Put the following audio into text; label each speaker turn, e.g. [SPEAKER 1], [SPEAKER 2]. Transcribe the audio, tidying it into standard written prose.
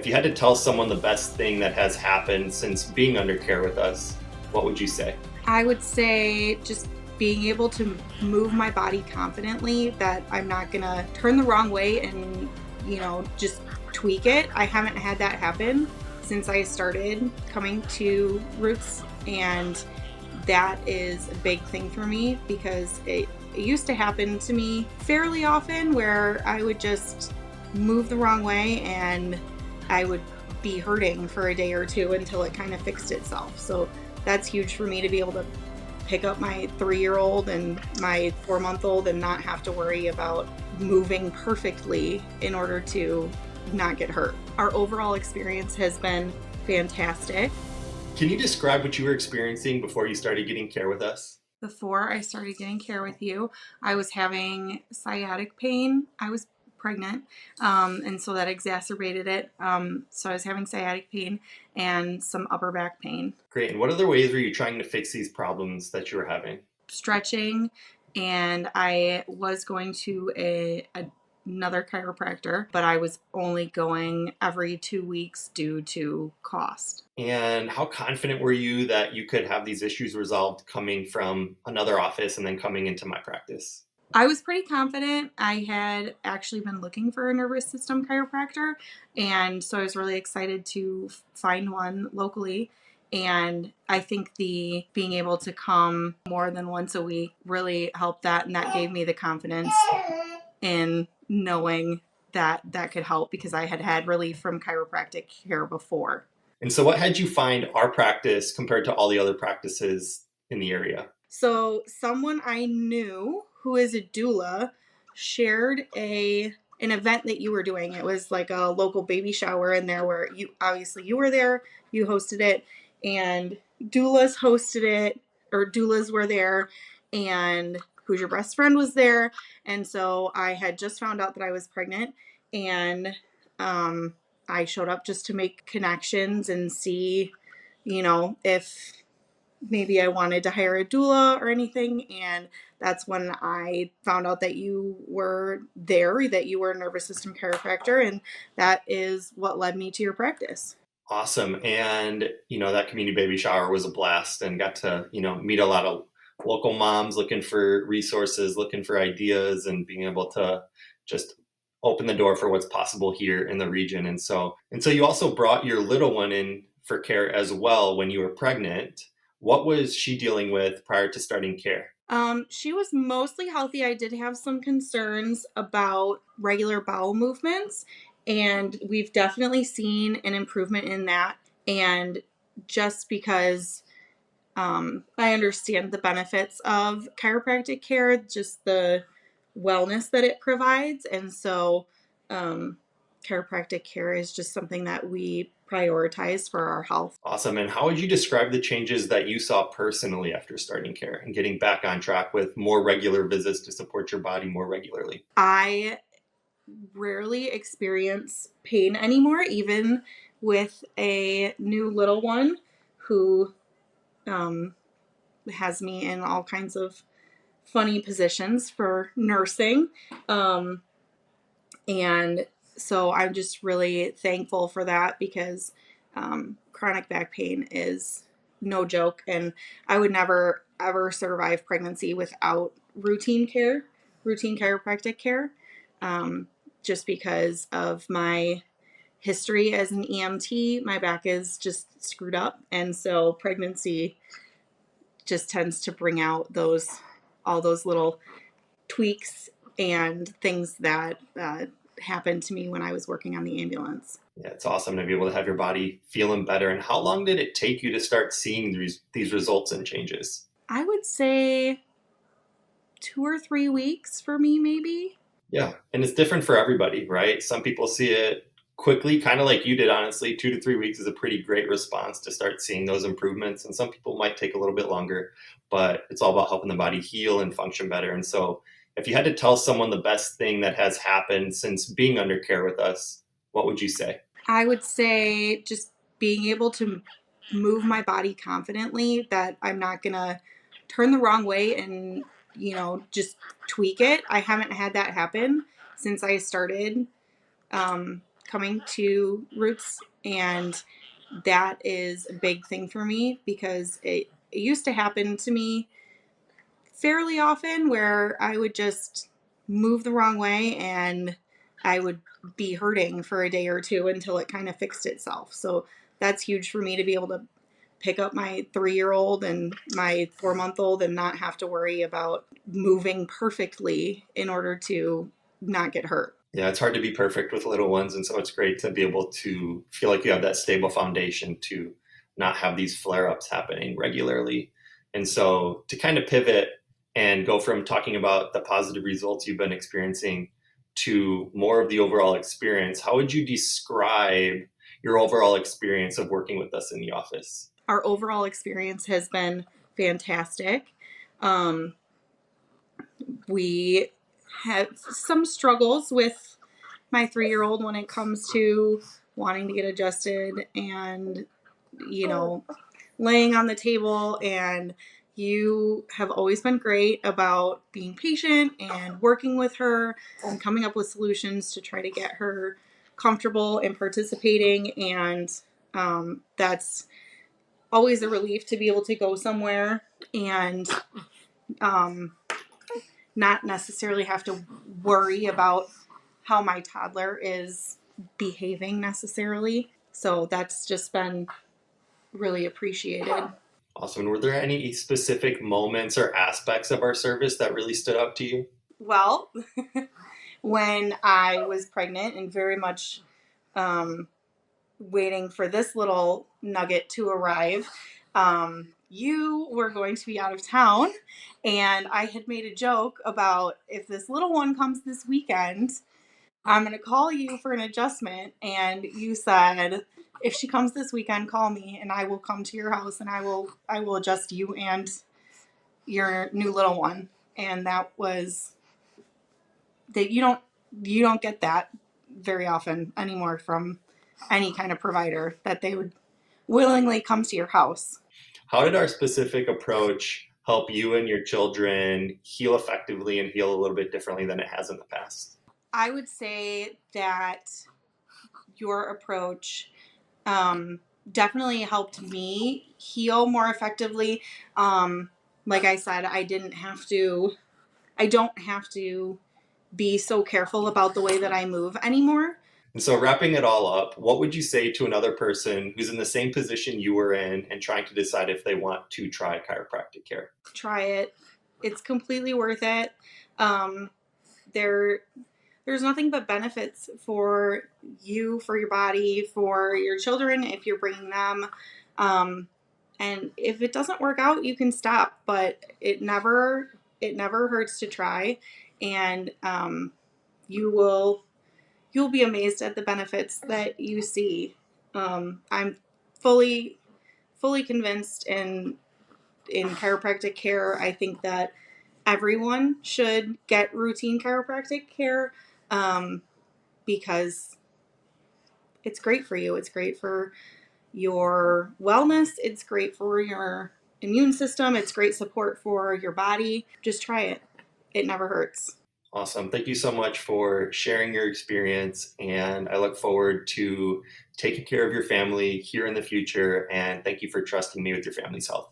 [SPEAKER 1] If you had to tell someone the best thing that has happened since being under care with us, what would you say?
[SPEAKER 2] I would say just being able to move my body confidently, that I'm not gonna turn the wrong way and, just tweak it. I haven't had that happen since I started coming to Roots, and that is a big thing for me because it used to happen to me fairly often where I would just move the wrong way and I would be hurting for a day or two until it kind of fixed itself. So that's huge for me to be able to pick up my 3-year-old and my 4-month-old and not have to worry about moving perfectly in order to not get hurt. Our overall experience has been fantastic.
[SPEAKER 1] Can you describe what you were experiencing before you started getting care with us?
[SPEAKER 2] Before I started getting care with you, I was having sciatic pain. I was pregnant, and so that exacerbated it. So I was having sciatic pain and some upper back pain.
[SPEAKER 1] Great. And what other ways were you trying to fix these problems that you were having?
[SPEAKER 2] Stretching, and I was going to another chiropractor, but I was only going every 2 weeks due to cost.
[SPEAKER 1] And how confident were you that you could have these issues resolved coming from another office and then coming into my practice?
[SPEAKER 2] I was pretty confident. I had actually been looking for a nervous system chiropractor, and so I was really excited to find one locally. And I think the being able to come more than once a week really helped that, and that gave me the confidence in knowing that that could help because I had had relief from chiropractic care before.
[SPEAKER 1] And so what had you find our practice compared to all the other practices in the area?
[SPEAKER 2] So someone I knew who is a doula shared an event that you were doing. It was like a local baby shower in there where you were there, you hosted it, and doulas hosted it, or doulas were there, and Who's Your Best Friend was there. And so I had just found out that I was pregnant, and I showed up just to make connections and see, if maybe I wanted to hire a doula or anything. And that's when I found out that you were there, that you were a nervous system chiropractor. And that is what led me to your practice.
[SPEAKER 1] Awesome. And, that community baby shower was a blast and got to, meet a lot of local moms looking for resources, looking for ideas, and being able to just open the door for what's possible here in the region. And so you also brought your little one in for care as well when you were pregnant. What was she dealing with prior to starting care?
[SPEAKER 2] She was mostly healthy. I did have some concerns about regular bowel movements, and we've definitely seen an improvement in that. And just because I understand the benefits of chiropractic care, just the wellness that it provides. And so chiropractic care is just something that we prioritize for our health.
[SPEAKER 1] Awesome. And how would you describe the changes that you saw personally after starting care and getting back on track with more regular visits to support your body more regularly?
[SPEAKER 2] I rarely experience pain anymore, even with a new little one who has me in all kinds of funny positions for nursing. And so I'm just really thankful for that because chronic back pain is no joke. And I would never, ever survive pregnancy without routine chiropractic care, just because of my history as an EMT. My back is just screwed up. And so pregnancy just tends to bring out all those little tweaks and things that happened to me when I was working on the ambulance.
[SPEAKER 1] Yeah, it's awesome to be able to have your body feeling better. And how long did it take you to start seeing these results and changes?
[SPEAKER 2] I would say 2 or 3 weeks for me, maybe.
[SPEAKER 1] Yeah, and it's different for everybody, right? Some people see it quickly, kind of like you did, honestly. 2 to 3 weeks is a pretty great response to start seeing those improvements. And some people might take a little bit longer, but it's all about helping the body heal and function better. And so if you had to tell someone the best thing that has happened since being under care with us, what would you say?
[SPEAKER 2] I would say just being able to move my body confidently, that I'm not going to turn the wrong way and, just tweak it. I haven't had that happen since I started coming to Roots, and that is a big thing for me because it used to happen to me fairly often where I would just move the wrong way and I would be hurting for a day or two until it kind of fixed itself. So that's huge for me to be able to pick up my 3-year-old and my 4-month-old and not have to worry about moving perfectly in order to not get hurt.
[SPEAKER 1] Yeah, it's hard to be perfect with little ones, and so it's great to be able to feel like you have that stable foundation to not have these flare-ups happening regularly. And so to kind of pivot and go from talking about the positive results you've been experiencing to more of the overall experience, how would you describe your overall experience of working with us in the office?
[SPEAKER 2] Our overall experience has been fantastic. Um, we have some struggles with my 3-year-old when it comes to wanting to get adjusted and, you know, laying on the table. And you have always been great about being patient and working with her and coming up with solutions to try to get her comfortable and participating. And that's always a relief to be able to go somewhere and um, not necessarily have to worry about how my toddler is behaving necessarily. So that's just been really appreciated.
[SPEAKER 1] Awesome. Were there any specific moments or aspects of our service that really stood out to you?
[SPEAKER 2] Well, when I was pregnant and very much um, waiting for this little nugget to arrive, you were going to be out of town. And I had made a joke about if this little one comes this weekend, I'm going to call you for an adjustment. And you said, if she comes this weekend, call me and I will come to your house and I will adjust you and your new little one. And that was that you don't get that very often anymore from any kind of provider that they would willingly come to your house.
[SPEAKER 1] How did our specific approach help you and your children heal effectively and heal a little bit differently than it has in the past?
[SPEAKER 2] I would say that your approach definitely helped me heal more effectively. Um, like I said, I don't have to be so careful about the way that I move anymore.
[SPEAKER 1] And so, wrapping it all up, what would you say to another person who's in the same position you were in and trying to decide if they want to try chiropractic care?
[SPEAKER 2] Try it. It's completely worth it. Um, there there's nothing but benefits for you, for your body, for your children if you're bringing them. Um, and if it doesn't work out, you can stop, but it never hurts to try. And you will you'll be amazed at the benefits that you see. I'm fully fully convinced in chiropractic care. I think that everyone should get routine chiropractic care um, because it's great for you. It's great for your wellness. It's great for your immune system. It's great support for your body. Just try it. It never hurts.
[SPEAKER 1] Awesome. Thank you so much for sharing your experience. And I look forward to taking care of your family here in the future. And thank you for trusting me with your family's health.